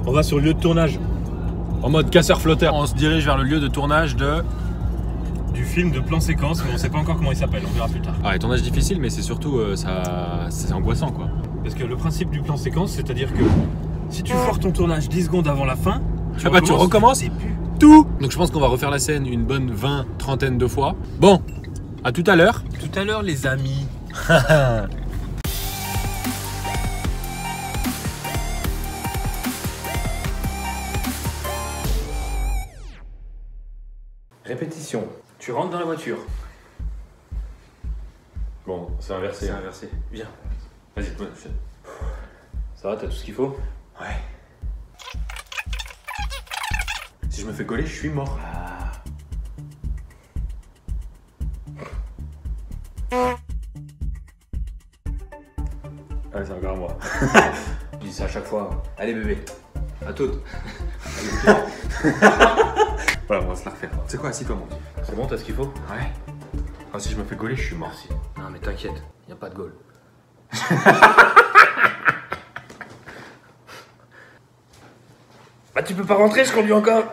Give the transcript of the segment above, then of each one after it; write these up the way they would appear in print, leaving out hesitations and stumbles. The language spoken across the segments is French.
On va sur le lieu de tournage. En mode casseur-flotteur. On se dirige vers le lieu de tournage du film de plan séquence, mais on sait pas encore comment il s'appelle, on verra plus tard. Ah, et tournage difficile, mais c'est surtout c'est angoissant quoi. Parce que le principe du plan séquence, c'est-à-dire que si tu foires ton tournage 10 secondes avant la fin, tu recommences et plus tout. Donc je pense qu'on va refaire la scène une bonne 20-30 de fois. Bon, à tout à l'heure. Tout à l'heure les amis. Répétition. Tu rentres dans la voiture. Bon, c'est inversé. C'est inversé. Viens. Vas-y. Ça va, t'as tout ce qu'il faut? Ouais. Si je me fais coller, je suis mort. Ah. Allez, c'est encore à moi. Je dis ça à chaque fois. Allez bébé. À toutes. Allez, voilà, on va se la refaire. C'est quoi, assis-toi mon petit. C'est bon, t'as ce qu'il faut? Ouais. Ah, si je me fais gauler, je suis mort. Si. Non mais t'inquiète, y a pas de gaule. Bah tu peux pas rentrer, je conduis encore.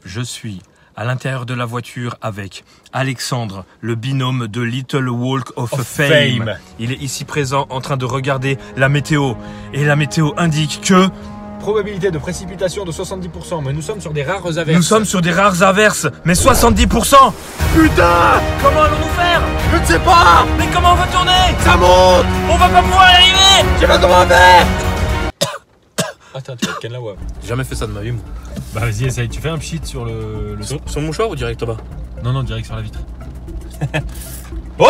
Je suis à l'intérieur de la voiture avec Alexandre, le binôme de Little Walk of Fame. Il est ici présent en train de regarder la météo. Et la météo indique que... Probabilité de précipitation de 70%, mais nous sommes sur des rares averses. Nous sommes sur des rares averses, mais 70%. Putain! Comment allons-nous faire? Je ne sais pas! Mais comment on va tourner? Ça monte! On va pas pouvoir y arriver! Je sais pas comment faire! Attends, tu vas te ken la wave. J'ai jamais fait ça de ma vie, moi. Bah vas-y, essaye. Tu fais un pchit sur le... Sur le mouchoir ou direct en bas? Non, direct sur la vitre. Oh!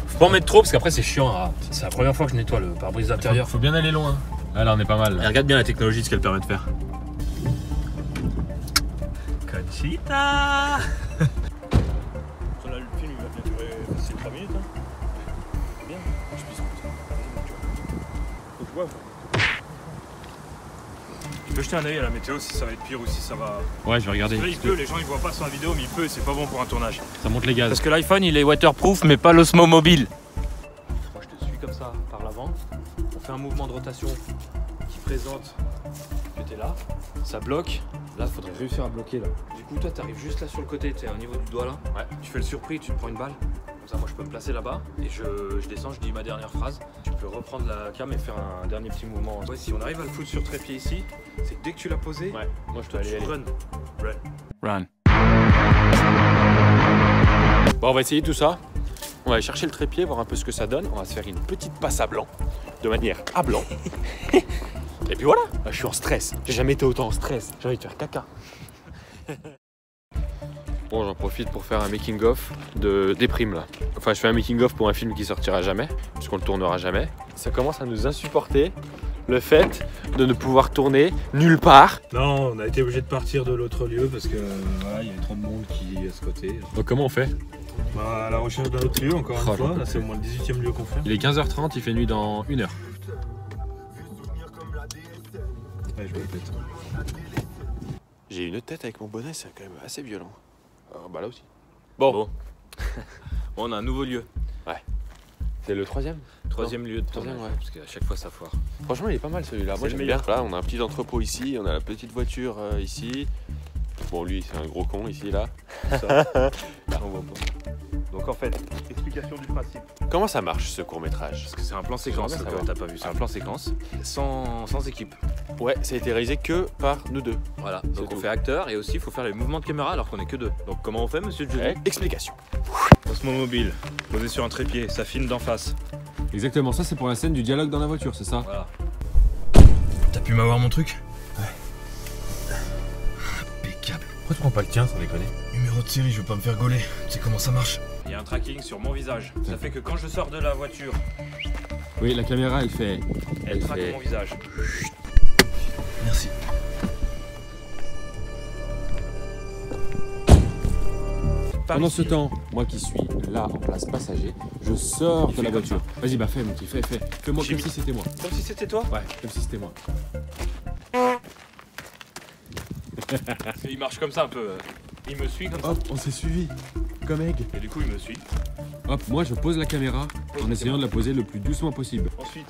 Faut pas en mettre trop, parce qu'après c'est chiant. Ah, c'est la première fois que je nettoie le pare-brise intérieur. Faut bien aller loin. Ah là on est pas mal. Et regarde bien la technologie de ce qu'elle permet de faire. Conchita. Là le film il va bien durer facile 3 minutes. C'est bien. Je puisse faut que je vois. Tu peux jeter un œil à la météo si ça va être pire ou si ça va... Ouais je vais regarder. Là il pleut, les gens ils voient pas sur la vidéo mais il pleut et c'est pas bon pour un tournage. Ça monte les gaz. Parce que l'iPhone il est waterproof mais pas l'Osmo Mobile. Moi je te suis comme ça par l'avant. On fait un mouvement de rotation qui présente que t'es là, ça bloque. Là, faudrait réussir à bloquer là. Du coup, toi, t'arrives juste là sur le côté, t'es au niveau du doigt là. Ouais. Tu fais le surpris, tu te prends une balle. Comme ça, moi, je peux me placer là-bas et je descends, je dis ma dernière phrase. Tu peux reprendre la cam et faire un dernier petit mouvement. Ouais, si on arrive à le foutre sur trépied ici, c'est que dès que tu l'as posé, ouais. Moi, je dois aller. Run. Bon, on va essayer tout ça. On va aller chercher le trépied, voir un peu ce que ça donne. On va se faire une petite passe à blanc, de manière à blanc. Et puis voilà, je suis en stress. J'ai jamais été autant en stress. J'ai envie de faire caca. Bon, j'en profite pour faire un making-of des primes là. Enfin, je fais un making-of pour un film qui sortira jamais, puisqu'on le tournera jamais. Ça commence à nous insupporter, le fait de ne pouvoir tourner nulle part. Non, on a été obligé de partir de l'autre lieu parce que voilà, il y avait trop de monde qui est à ce côté. Donc comment on fait? Bah, à la recherche d'un autre lieu, encore une fois. Là, c'est au moins le 18e lieu qu'on fait. Il est 15h30, il fait nuit dans 1 heure. Ouais, je me répète. J'ai une tête avec mon bonnet, c'est quand même assez violent. Bah là aussi. Bon. On a un nouveau lieu. Ouais. C'est le 3e? 3e lieu de tournage, ouais. Parce qu'à chaque fois ça foire. Franchement, il est pas mal celui-là. Moi j'aime bien. Là, on a un petit entrepôt ici, on a la petite voiture ici. Bon, lui, c'est un gros con ici, là. Ça. Là, on voit pas. Donc en fait, explication du principe. Comment ça marche ce court-métrage? Parce que c'est un plan séquence, t'as pas vu, c'est un plan séquence, sans équipe. Ouais, ça a été réalisé que par nous deux. Voilà, donc on fait acteur et aussi il faut faire les mouvements de caméra alors qu'on est que deux. Donc comment on fait, monsieur Julie? Explication. Osmo Mobile, posé sur un trépied, ça filme d'en face. Exactement, ça c'est pour la scène du dialogue dans la voiture, c'est ça? Voilà. T'as pu m'avoir mon truc? Ouais. Impeccable. Pourquoi tu prends pas le tien sans déconner? Numéro de série, je veux pas me faire gauler. Tu sais comment ça marche? Il y a un tracking sur mon visage. Ça fait que quand je sors de la voiture... Oui, la caméra, elle traque mon visage. Merci. Pendant ce temps, moi qui suis là en place passager, je sors de la voiture. Vas-y, bah fais mon petit, fais. Fais-moi comme si c'était moi. Comme si c'était toi? Ouais, comme si c'était moi. Il marche comme ça un peu. Il me suit comme ça. Hop, on s'est suivi. Comme Egg. Et du coup, il me suit. Hop, moi je pose la caméra en essayant de la poser le plus doucement possible. Ensuite,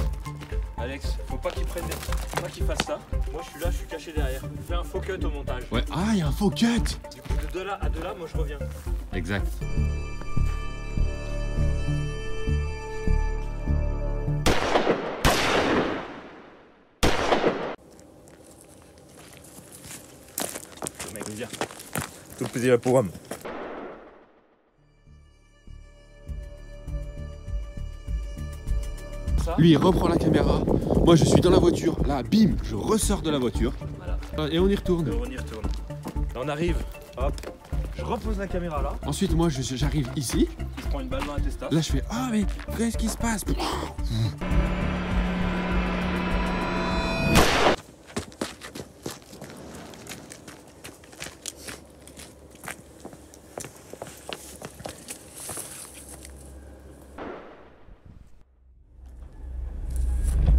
Alex, faut pas qu'ils prennent des... Faut pas qu'ils fassent ça. Moi je suis là, je suis caché derrière. Fais un faux cut au montage. Ouais, ah, il y a un faux cut. Du coup de là à de là, moi je reviens. Exact. Le mec me dit, tout le plaisir pour moi. Lui, il reprend la caméra. Moi, je suis dans la voiture. Là, bim, je ressors de la voiture. Voilà. Et on y retourne. On y retourne. Là, on arrive. Hop. Je repose la caméra là. Ensuite, moi, j'arrive ici. Je prends une balle dans la testa. Là, je fais ah, mais qu'est-ce qui se passe?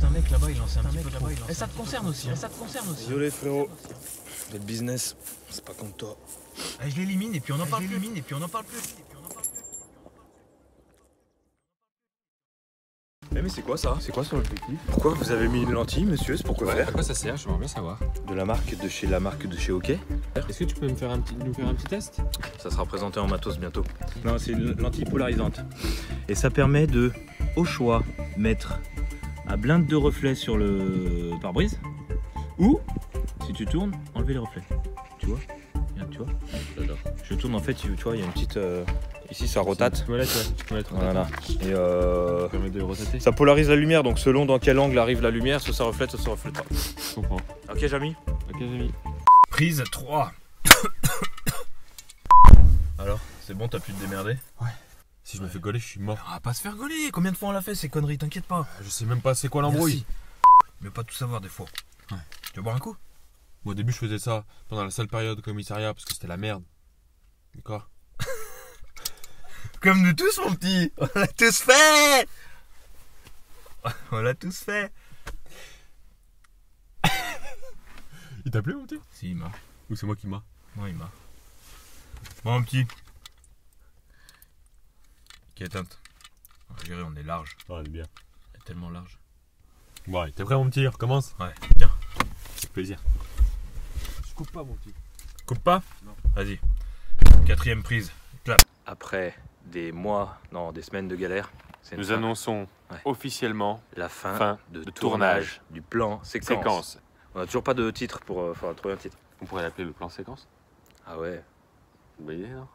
Un mec là-bas, il lance un petit peu là-bas. Et ça te concerne aussi. Ça te concerne aussi. Désolé frérot. Le business, c'est pas contre toi. Je l'élimine et puis on en parle plus. Mais c'est quoi ça? C'est quoi sur l'objectif? Pourquoi vous avez mis une lentille, monsieur? C'est pourquoi faire? À quoi ça sert? J'aimerais bien savoir. De la marque de chez OK. Est-ce que tu peux nous faire un petit test? Ça sera présenté en matos bientôt. Non, c'est une lentille polarisante. Et ça permet de, au choix, mettre à blinde de reflets sur le pare-brise. Ou, si tu tournes, enlever les reflets. Tu vois? Regarde, tu vois? J'adore. Je tourne en fait, tu vois, il y a une petite... ici, ça rotate. Tu peux mettre. Voilà. Et Ça permet de rotater. ça polarise la lumière, donc selon dans quel angle arrive la lumière, soit ça reflète, soit ça reflète pas. Je comprends. Ok, Jamy? Ok, j'ai mis. Prise 3. Alors, c'est bon, t'as pu te démerder? Ouais. Si je me fais gauler, je suis mort. Ah, pas se faire gauler. Combien de fois on l'a fait ces conneries? T'inquiète pas. Je sais même pas c'est quoi l'embrouille. Mais pas tout savoir des fois. Ouais. Tu veux boire un coup? Moi, au début, je faisais ça pendant la seule période au commissariat parce que c'était la merde. D'accord. Comme nous tous, mon petit. On l'a tous fait. On l'a tous fait. Il t'a plu, mon petit? Si, il m'a. Ou c'est moi qui m'a? Non, il m'a. Bon, mon petit. Qui est éteinte. On est large. Oh, elle est bien. Elle est tellement large. Bon, t'es prêt, mon petit? On recommence? Ouais, tiens. Avec plaisir. Je coupe pas, mon petit. Coupe pas? Non. Vas-y. 4ème prise. Clap. Après des mois, non, des semaines de galère, Nous annonçons officiellement la fin de tournage du plan séquence. On n'a toujours pas de titre pour trouver un titre. On pourrait l'appeler le plan séquence. Ah ouais. Bonne idée, non?